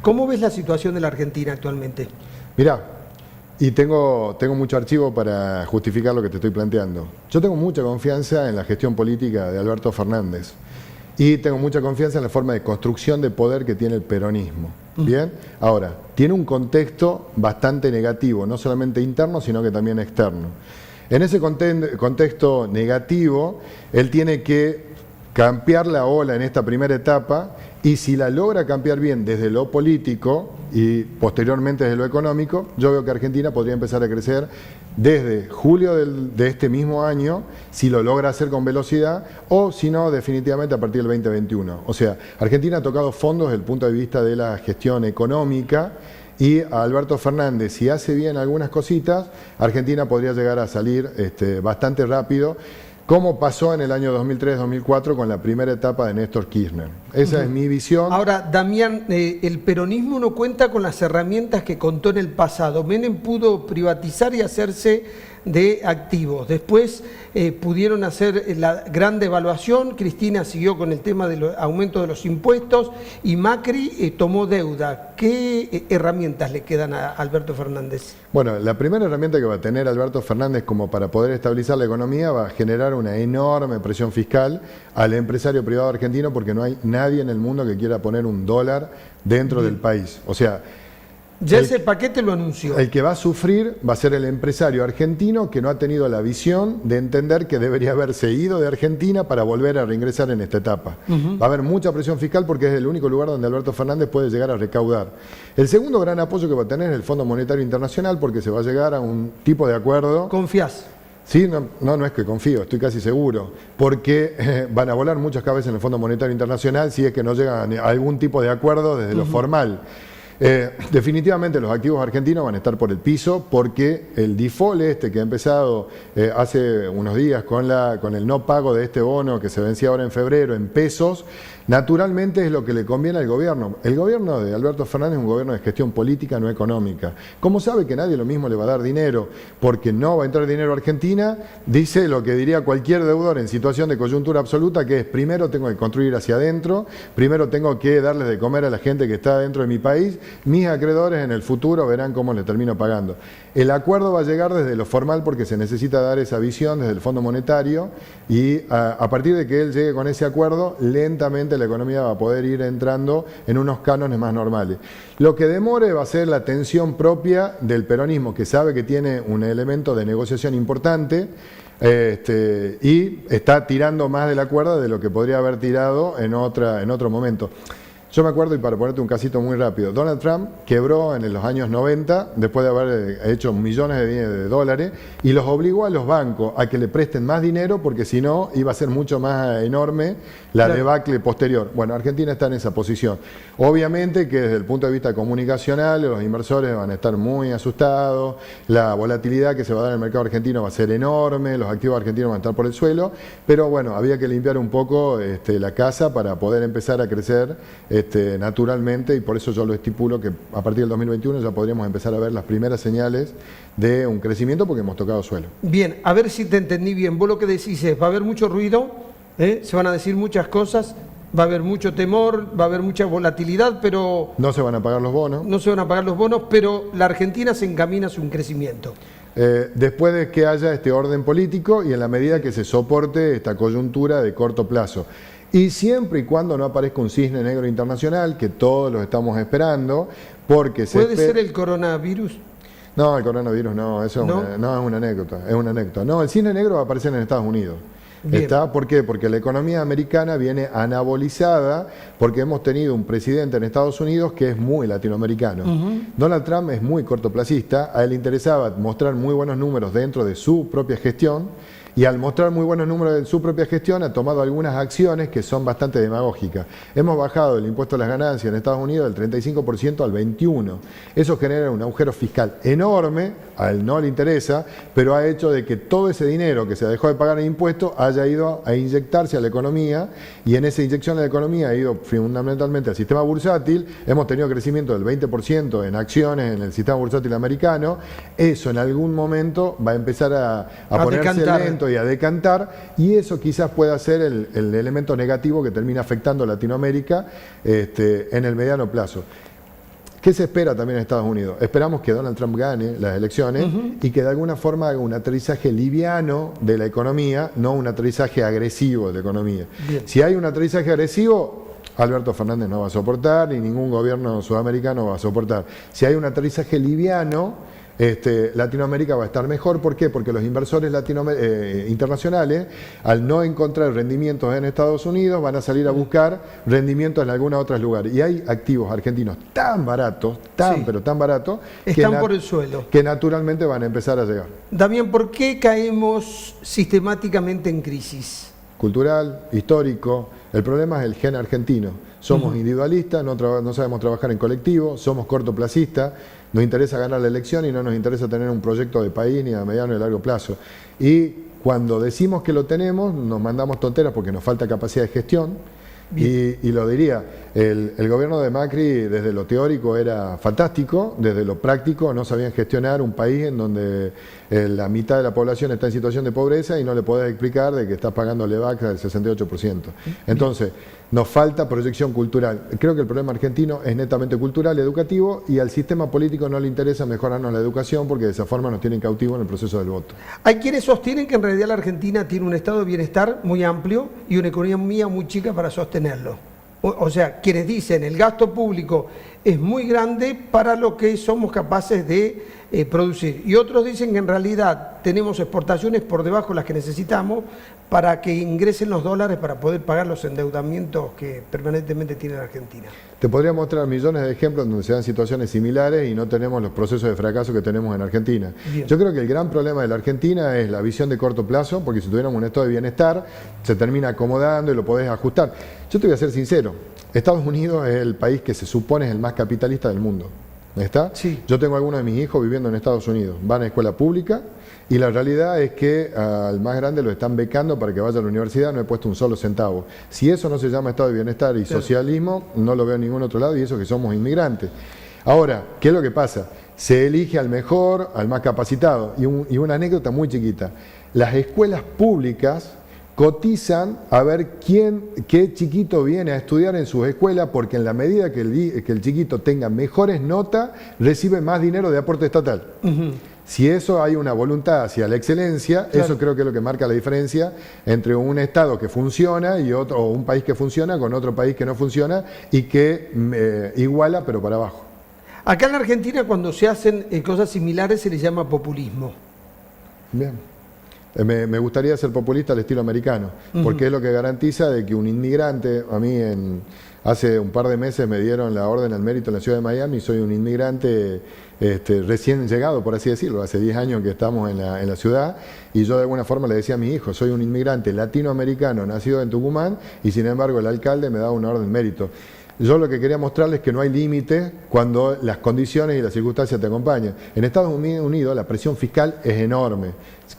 ¿Cómo ves la situación de la Argentina actualmente? Mirá, y tengo mucho archivo para justificar lo que te estoy planteando. Yo tengo mucha confianza en la gestión política de Alberto Fernández y tengo mucha confianza en la forma de construcción de poder que tiene el peronismo. Bien, ahora, tiene un contexto bastante negativo, no solamente interno, sino que también externo. En ese contexto negativo, él tiene que cambiar la ola en esta primera etapa, y si la logra cambiar bien desde lo político y posteriormente desde lo económico, yo veo que Argentina podría empezar a crecer desde julio de este mismo año, si lo logra hacer con velocidad, o si no, definitivamente a partir del 2021. O sea, Argentina ha tocado fondos desde el punto de vista de la gestión económica, y a Alberto Fernández, si hace bien algunas cositas, Argentina podría llegar a salir bastante rápido, como pasó en el año 2003-2004 con la primera etapa de Néstor Kirchner. Esa es mi visión. Ahora, Damián, el peronismo no cuenta con las herramientas que contó en el pasado. Menem pudo privatizar y hacerse de activos. Después pudieron hacer la gran devaluación. Cristina siguió con el tema del aumento de los impuestos y Macri tomó deuda. ¿Qué herramientas le quedan a Alberto Fernández? Bueno, la primera herramienta que va a tener Alberto Fernández como para poder estabilizar la economía va a generar una enorme presión fiscal al empresario privado argentino, porque no hay nadie en el mundo que quiera poner un dólar dentro del país. O sea, ya ese paquete lo anunció. El que va a sufrir va a ser el empresario argentino, que no ha tenido la visión de entender que debería haberse ido de Argentina para volver a reingresar en esta etapa. Va a haber mucha presión fiscal porque es el único lugar donde Alberto Fernández puede llegar a recaudar. El segundo gran apoyo que va a tener es el Fondo Monetario Internacional, porque se va a llegar a un tipo de acuerdo. ¿Confías? Sí, no es que confío, estoy casi seguro, porque van a volar muchas cabezas en el Fondo Monetario Internacional si es que no llegan a algún tipo de acuerdo desde lo formal. Definitivamente los activos argentinos van a estar por el piso, porque el default que ha empezado hace unos días con el no pago de este bono que se vencía ahora en febrero en pesos, naturalmente es lo que le conviene al gobierno. El gobierno de Alberto Fernández es un gobierno de gestión política, no económica. Como sabe que nadie lo mismo le va a dar dinero, porque no va a entrar dinero a Argentina, dice lo que diría cualquier deudor en situación de coyuntura absoluta, que es: primero tengo que construir hacia adentro, primero tengo que darles de comer a la gente que está dentro de mi país, mis acreedores en el futuro verán cómo les termino pagando. El acuerdo va a llegar desde lo formal, porque se necesita dar esa visión desde el Fondo Monetario, y a partir de que él llegue con ese acuerdo, lentamente la economía va a poder ir entrando en unos cánones más normales. Lo que demore va a ser la tensión propia del peronismo, que sabe que tiene un elemento de negociación importante, y está tirando más de la cuerda de lo que podría haber tirado en otro momento. Yo me acuerdo, y para ponerte un casito muy rápido, Donald Trump quebró en los años 90, después de haber hecho millones de dólares, y los obligó a los bancos a que le presten más dinero, porque si no iba a ser mucho más enorme la debacle posterior. Bueno, Argentina está en esa posición. Obviamente que desde el punto de vista comunicacional los inversores van a estar muy asustados, la volatilidad que se va a dar en el mercado argentino va a ser enorme, los activos argentinos van a estar por el suelo, pero bueno, había que limpiar un poco la casa para poder empezar a crecer naturalmente, y por eso yo lo estipulo que a partir del 2021 ya podríamos empezar a ver las primeras señales de un crecimiento, porque hemos tocado suelo. Bien, a ver si te entendí bien. Vos lo que decís es: va a haber mucho ruido, se van a decir muchas cosas, va a haber mucho temor, va a haber mucha volatilidad, pero... No se van a pagar los bonos. No se van a pagar los bonos, pero la Argentina se encamina hacia un crecimiento. Después de que haya este orden político y en la medida que se soporte esta coyuntura de corto plazo. Y siempre y cuando no aparezca un cisne negro internacional, que todos los estamos esperando, porque ¿Puede ser el coronavirus? No, el coronavirus no, eso ¿No? es una anécdota, No, el cisne negro va a aparecer en Estados Unidos. ¿Por qué? Porque la economía americana viene anabolizada, porque hemos tenido un presidente en Estados Unidos que es muy latinoamericano. Donald Trump es muy cortoplacista, a él le interesaba mostrar muy buenos números dentro de su propia gestión, y al mostrar muy buenos números en su propia gestión ha tomado algunas acciones que son bastante demagógicas. Hemos bajado el impuesto a las ganancias en Estados Unidos del 35% al 21%. Eso genera un agujero fiscal enorme, a él no le interesa, pero ha hecho de que todo ese dinero que se dejó de pagar en impuestos haya ido a inyectarse a la economía, y en esa inyección a la economía ha ido fundamentalmente al sistema bursátil. Hemos tenido crecimiento del 20% en acciones en el sistema bursátil americano. Eso en algún momento va a empezar a ponerse lento y a decantar, y eso quizás pueda ser el elemento negativo que termina afectando a Latinoamérica en el mediano plazo. ¿Qué se espera también en Estados Unidos? Esperamos que Donald Trump gane las elecciones y que de alguna forma haga un aterrizaje liviano de la economía, no un aterrizaje agresivo de la economía. Bien. Si hay un aterrizaje agresivo, Alberto Fernández no va a soportar y ningún gobierno sudamericano va a soportar. Si hay un aterrizaje liviano, Latinoamérica va a estar mejor. ¿Por qué? Porque los inversores internacionales, al no encontrar rendimientos en Estados Unidos, van a salir a buscar rendimientos en algunos otros lugares. Y hay activos argentinos tan baratos, pero tan baratos, están por el suelo, que naturalmente van a empezar a llegar. Damián, ¿por qué caemos sistemáticamente en crisis? Cultural, histórico. El problema es el gen argentino. Somos individualistas, no sabemos trabajar en colectivo, somos cortoplacistas, nos interesa ganar la elección y no nos interesa tener un proyecto de país ni a mediano ni a largo plazo. Y cuando decimos que lo tenemos, nos mandamos tonteras porque nos falta capacidad de gestión. Y lo diría, el gobierno de Macri desde lo teórico era fantástico, desde lo práctico no sabían gestionar un país en donde la mitad de la población está en situación de pobreza y no le podés explicar de que estás pagando LEVAC del 68%. Entonces, nos falta proyección cultural. Creo que el problema argentino es netamente cultural, educativo, y al sistema político no le interesa mejorarnos la educación porque de esa forma nos tienen cautivos en el proceso del voto. Hay quienes sostienen que en realidad la Argentina tiene un estado de bienestar muy amplio y una economía muy chica para sostenerlo. O sea, quienes dicen el gasto público es muy grande para lo que somos capaces de producir. Y otros dicen que en realidad tenemos exportaciones por debajo de las que necesitamos para que ingresen los dólares para poder pagar los endeudamientos que permanentemente tiene la Argentina. Te podría mostrar millones de ejemplos donde se dan situaciones similares y no tenemos los procesos de fracaso que tenemos en Argentina. Bien. Yo creo que el gran problema de la Argentina es la visión de corto plazo, porque si tuviéramos un estado de bienestar, se termina acomodando y lo podés ajustar. Yo te voy a ser sincero, Estados Unidos es el país que se supone es el más capitalista del mundo. ¿Está? Sí. Yo tengo algunos de mis hijos viviendo en Estados Unidos, van a escuela pública y la realidad es que al más grande lo están becando para que vaya a la universidad, no he puesto un solo centavo. Si eso no se llama estado de bienestar y socialismo, no lo veo en ningún otro lado y eso que somos inmigrantes. Ahora, ¿qué es lo que pasa? Se elige al mejor, al más capacitado. Y una anécdota muy chiquita. Las escuelas públicas cotizan a ver qué chiquito viene a estudiar en sus escuelas, porque en la medida que el chiquito tenga mejores notas, recibe más dinero de aporte estatal. Si eso hay una voluntad hacia la excelencia, claro, eso creo que es lo que marca la diferencia entre un Estado que funciona y otro, o un país que funciona con otro país que no funciona y que iguala pero para abajo. Acá en la Argentina cuando se hacen cosas similares se les llama populismo. Bien. Me gustaría ser populista al estilo americano, porque es lo que garantiza de que un inmigrante, a mí hace un par de meses me dieron la orden al mérito en la ciudad de Miami, soy un inmigrante recién llegado, por así decirlo, hace 10 años que estamos en la ciudad, y yo de alguna forma le decía a mi hijo, soy un inmigrante latinoamericano nacido en Tucumán, y sin embargo el alcalde me da una orden mérito. Yo lo que quería mostrarles es que no hay límite cuando las condiciones y las circunstancias te acompañan. En Estados Unidos la presión fiscal es enorme.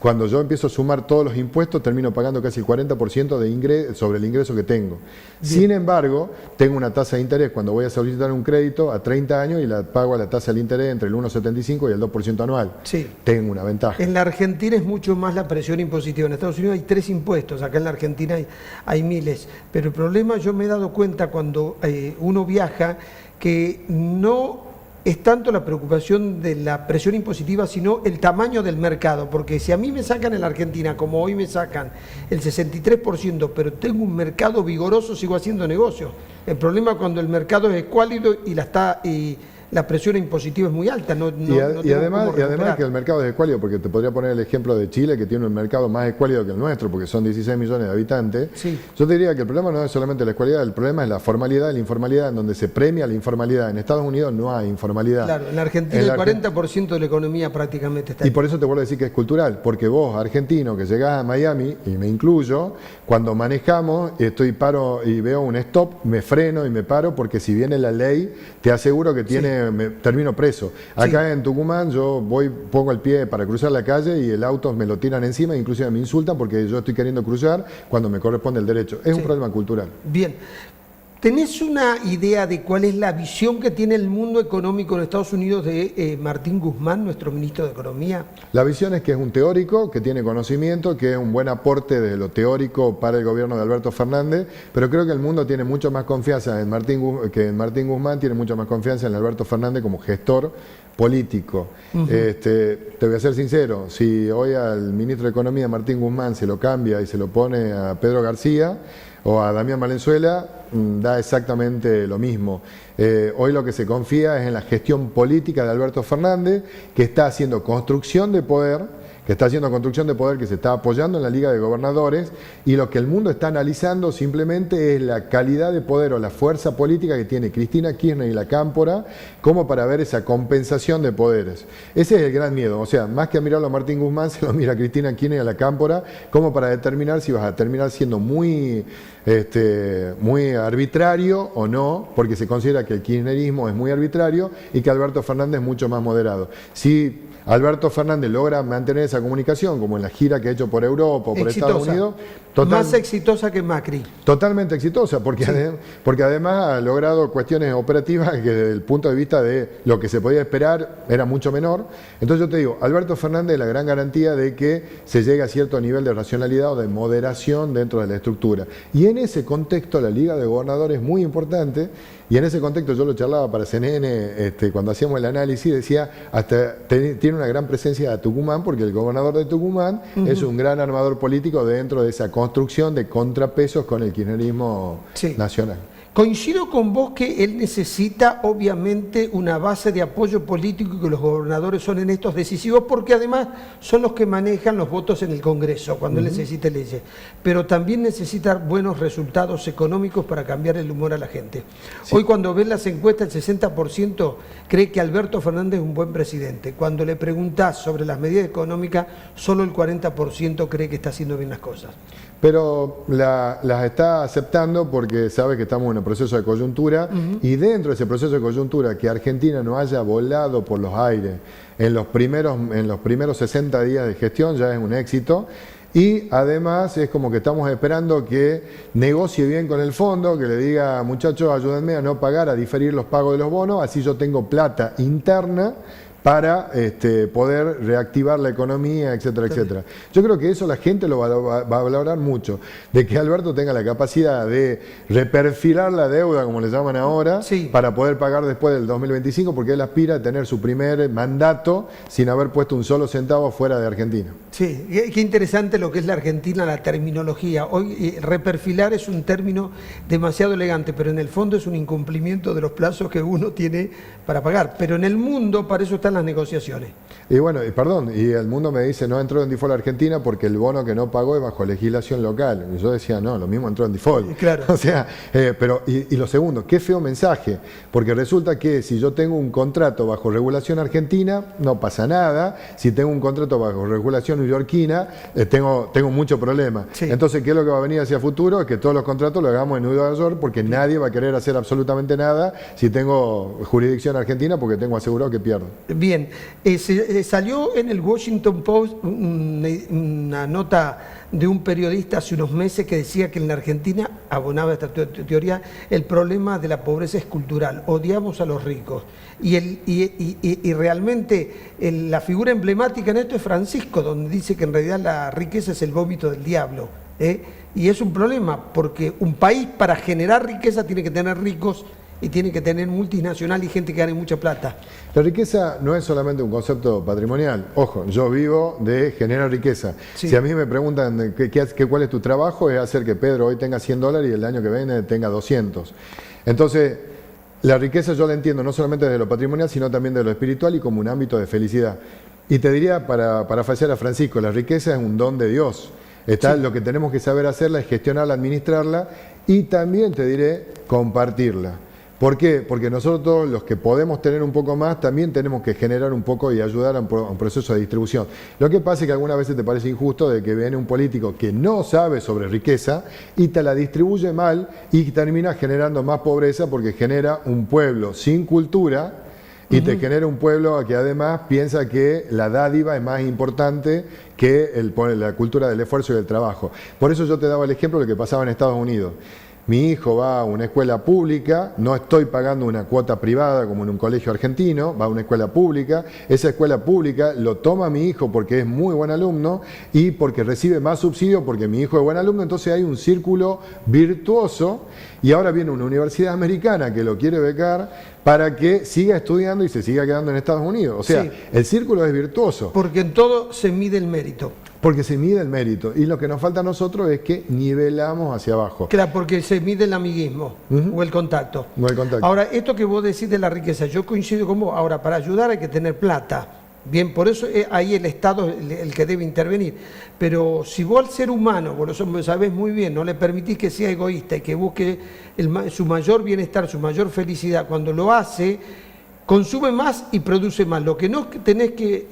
Cuando yo empiezo a sumar todos los impuestos, termino pagando casi el 40% sobre el ingreso que tengo. Bien. Sin embargo, tengo una tasa de interés cuando voy a solicitar un crédito a 30 años y la pago a la tasa de interés entre el 1,75 y el 2% anual. Sí. Tengo una ventaja. En la Argentina es mucho más la presión impositiva. En Estados Unidos hay 3 impuestos, acá en la Argentina hay miles. Pero el problema, yo me he dado cuenta cuando uno viaja, que no es tanto la preocupación de la presión impositiva, sino el tamaño del mercado, porque si a mí me sacan en la Argentina, como hoy me sacan el 63%, pero tengo un mercado vigoroso, sigo haciendo negocio. El problema es cuando el mercado es escuálido y la presión impositiva es muy alta. Y además que el mercado es escuálido, porque te podría poner el ejemplo de Chile, que tiene un mercado más escuálido que el nuestro, porque son 16 millones de habitantes. Sí. Yo te diría que el problema no es solamente la escualidad, el problema es la formalidad y la informalidad, en donde se premia la informalidad. En Estados Unidos no hay informalidad. Claro, en la Argentina el 40% de la economía prácticamente está ahí. Y por eso te vuelvo a decir que es cultural, porque vos, argentino, que llegás a Miami, y me incluyo, cuando manejamos, paro y veo un stop, me freno y me paro, porque si viene la ley, te aseguro que tiene... termino preso. Acá en Tucumán yo pongo el pie para cruzar la calle y el auto me lo tiran encima, inclusive me insultan porque yo estoy queriendo cruzar cuando me corresponde el derecho. Es un problema cultural. Bien. ¿Tenés una idea de cuál es la visión que tiene el mundo económico en Estados Unidos de Martín Guzmán, nuestro ministro de Economía? La visión es que es un teórico, que tiene conocimiento, que es un buen aporte de lo teórico para el gobierno de Alberto Fernández, pero creo que el mundo tiene mucho más confianza en Martín Guzmán, tiene mucha más confianza en Alberto Fernández como gestor político. Te voy a ser sincero, si hoy al ministro de Economía, Martín Guzmán, se lo cambia y se lo pone a Pedro García o a Damián Valenzuela, da exactamente lo mismo. Hoy lo que se confía es en la gestión política de Alberto Fernández, que está haciendo construcción de poder, que se está apoyando en la Liga de Gobernadores, y lo que el mundo está analizando simplemente es la calidad de poder o la fuerza política que tiene Cristina Kirchner y la Cámpora, como para ver esa compensación de poderes. Ese es el gran miedo, o sea, más que a mirarlo a Martín Guzmán, se lo mira a Cristina Kirchner y a la Cámpora, como para determinar si vas a terminar siendo muy arbitrario o no, porque se considera que el kirchnerismo es muy arbitrario y que Alberto Fernández es mucho más moderado. Si Alberto Fernández logra mantener esa comunicación, como en la gira que ha hecho por Europa o por Estados Unidos. Más exitosa que Macri. Totalmente exitosa, porque, sí, porque además ha logrado cuestiones operativas que desde el punto de vista de lo que se podía esperar era mucho menor. Entonces yo te digo, Alberto Fernández es la gran garantía de que se llegue a cierto nivel de racionalidad o de moderación dentro de la estructura. Y en ese contexto la Liga de Gobernadores es muy importante. Y en ese contexto yo lo charlaba para CNN cuando hacíamos el análisis, decía, hasta tiene una gran presencia de Tucumán, porque el gobernador de Tucumán es un gran armador político dentro de esa construcción de contrapesos con el kirchnerismo nacional. Coincido con vos que él necesita obviamente una base de apoyo político y que los gobernadores son en estos decisivos porque además son los que manejan los votos en el Congreso cuando él necesite leyes. Pero también necesita buenos resultados económicos para cambiar el humor a la gente. Sí. Hoy cuando ves las encuestas el 60% cree que Alberto Fernández es un buen presidente. Cuando le preguntás sobre las medidas económicas solo el 40% cree que está haciendo bien las cosas. Pero las está aceptando porque sabe que estamos en un proceso de coyuntura y dentro de ese proceso de coyuntura que Argentina no haya volado por los aires en los primeros 60 días de gestión ya es un éxito. Y además es como que estamos esperando que negocie bien con el fondo, que le diga, muchachos, ayúdenme a no pagar, a diferir los pagos de los bonos, así yo tengo plata interna para poder reactivar la economía, etcétera, etcétera. Yo creo que eso la gente lo va a valorar mucho, de que Alberto tenga la capacidad de reperfilar la deuda, como le llaman ahora, para poder pagar después del 2025, porque él aspira a tener su primer mandato sin haber puesto un solo centavo fuera de Argentina. Sí, qué interesante lo que es la Argentina, la terminología. Hoy reperfilar es un término demasiado elegante, pero en el fondo es un incumplimiento de los plazos que uno tiene para pagar. Pero en el mundo, para eso están las negociaciones. Y bueno, y el mundo me dice, no entró en default Argentina porque el bono que no pagó es bajo legislación local. Y yo decía, no, lo mismo entró en default. Claro. O sea, y lo segundo, qué feo mensaje, porque resulta que si yo tengo un contrato bajo regulación argentina, no pasa nada. Si tengo un contrato bajo regulación neoyorquina, tengo mucho problema. Sí. Entonces, ¿qué es lo que va a venir hacia futuro? Es que todos los contratos los hagamos en Nueva York porque nadie va a querer hacer absolutamente nada si tengo jurisdicción argentina porque tengo asegurado que pierdo. Bien, salió en el Washington Post una nota de un periodista hace unos meses que decía que en la Argentina, abonaba esta teoría, el problema de la pobreza es cultural, odiamos a los ricos. Y realmente la figura emblemática en esto es Francisco, donde dice que en realidad la riqueza es el vómito del diablo. Y es un problema, porque un país para generar riqueza tiene que tener ricos y tiene que tener multinacional y gente que gane mucha plata. La riqueza no es solamente un concepto patrimonial. Ojo, yo vivo de generar riqueza. Sí. Si a mí me preguntan cuál es tu trabajo, es hacer que Pedro hoy tenga $100 y el año que viene tenga 200. Entonces, la riqueza yo la entiendo no solamente desde lo patrimonial, sino también de lo espiritual y como un ámbito de felicidad. Y te diría, para parafrasear a Francisco, la riqueza es un don de Dios. Lo que tenemos que saber hacerla es gestionarla, administrarla y también, te diré, compartirla. ¿Por qué? Porque nosotros, los que podemos tener un poco más, también tenemos que generar un poco y ayudar a un proceso de distribución. Lo que pasa es que algunas veces te parece injusto de que viene un político que no sabe sobre riqueza y te la distribuye mal y termina generando más pobreza porque genera un pueblo sin cultura y te genera un pueblo que además piensa que la dádiva es más importante que la cultura del esfuerzo y del trabajo. Por eso yo te daba el ejemplo de lo que pasaba en Estados Unidos. mi hijo va a una escuela pública, no estoy pagando una cuota privada como en un colegio argentino, va a una escuela pública, esa escuela pública lo toma mi hijo porque es muy buen alumno y porque recibe más subsidio porque mi hijo es buen alumno, entonces hay un círculo virtuoso y ahora viene una universidad americana que lo quiere becar para que siga estudiando y se siga quedando en Estados Unidos. O sea, sí, el círculo es virtuoso. porque en todo se mide el mérito. Porque se mide el mérito. Y lo que nos falta a nosotros es que nivelamos hacia abajo. Claro, porque se mide el amiguismo o el contacto. No hay contacto. Ahora, esto que vos decís de la riqueza, yo coincido con vos. Ahora, para ayudar hay que tener plata. Bien, por eso ahí el Estado es el que debe intervenir. Pero si vos al ser humano, vos lo sabés muy bien, no le permitís que sea egoísta y que busque su mayor bienestar, su mayor felicidad, cuando lo hace, consume más y produce más. Lo que tenés que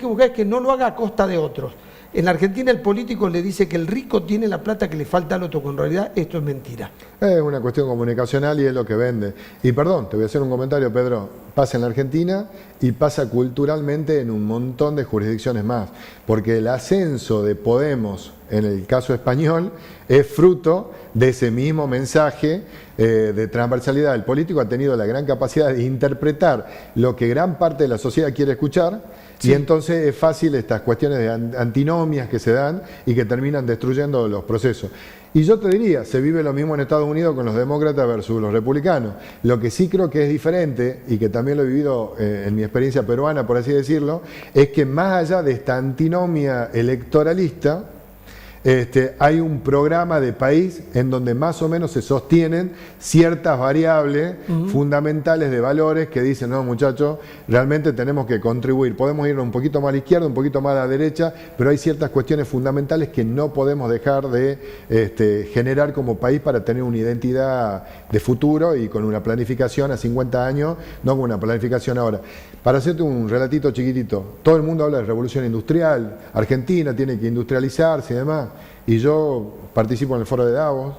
buscar es que no lo haga a costa de otros. En la Argentina el político le dice que el rico tiene la plata que le falta al otro, cuando en realidad esto es mentira. Es una cuestión comunicacional y es lo que vende. Y perdón, te voy a hacer un comentario, Pedro. Pasa en la Argentina y pasa culturalmente en un montón de jurisdicciones más. Porque el ascenso de Podemos, en el caso español, es fruto de ese mismo mensaje de transversalidad. El político ha tenido la gran capacidad de interpretar lo que gran parte de la sociedad quiere escuchar. Sí. Y entonces es fácil estas cuestiones de antinomias que se dan y que terminan destruyendo los procesos. Y yo te diría, se vive lo mismo en Estados Unidos con los demócratas versus los republicanos. Lo que sí creo que es diferente, y que también lo he vivido en mi experiencia peruana, por así decirlo, es que más allá de esta antinomia electoralista, hay un programa de país en donde más o menos se sostienen ciertas variables fundamentales de valores que dicen, no muchachos, realmente tenemos que contribuir, podemos ir un poquito más a la izquierda, un poquito más a la derecha, pero hay ciertas cuestiones fundamentales que no podemos dejar de generar como país para tener una identidad de futuro y con una planificación a 50 años, no con una planificación ahora. Para hacerte un relatito chiquitito, todo el mundo habla de revolución industrial, Argentina tiene que industrializarse y demás. Y yo participo en el foro de Davos,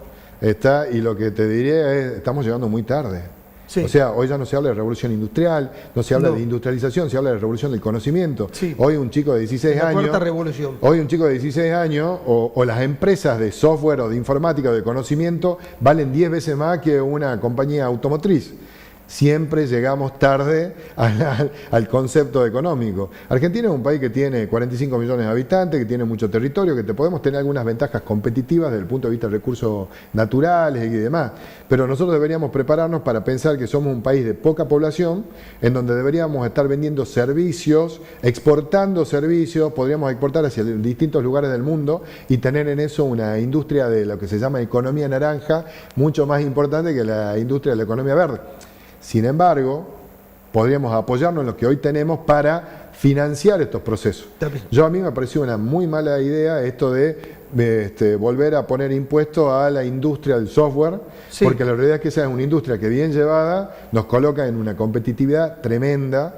y lo que te diría es, estamos llegando muy tarde. Sí. O sea, hoy ya no se habla de revolución industrial, no se habla de industrialización, se habla de revolución del conocimiento. Sí. Hoy un chico de 16 años... La cuarta revolución. Hoy un chico de 16 años, o las empresas de software o de informática o de conocimiento, valen 10 veces más que una compañía automotriz. Siempre llegamos tarde al concepto económico. Argentina es un país que tiene 45 millones de habitantes, que tiene mucho territorio, que podemos tener algunas ventajas competitivas desde el punto de vista de recursos naturales y demás. Pero nosotros deberíamos prepararnos para pensar que somos un país de poca población, en donde deberíamos estar vendiendo servicios, exportando servicios, podríamos exportar hacia distintos lugares del mundo y tener en eso una industria de lo que se llama economía naranja, mucho más importante que la industria de la economía verde. Sin embargo, podríamos apoyarnos en lo que hoy tenemos para financiar estos procesos. A mí me pareció una muy mala idea esto de volver a poner impuestos a la industria del software, sí, porque la realidad es que esa es una industria que bien llevada nos coloca en una competitividad tremenda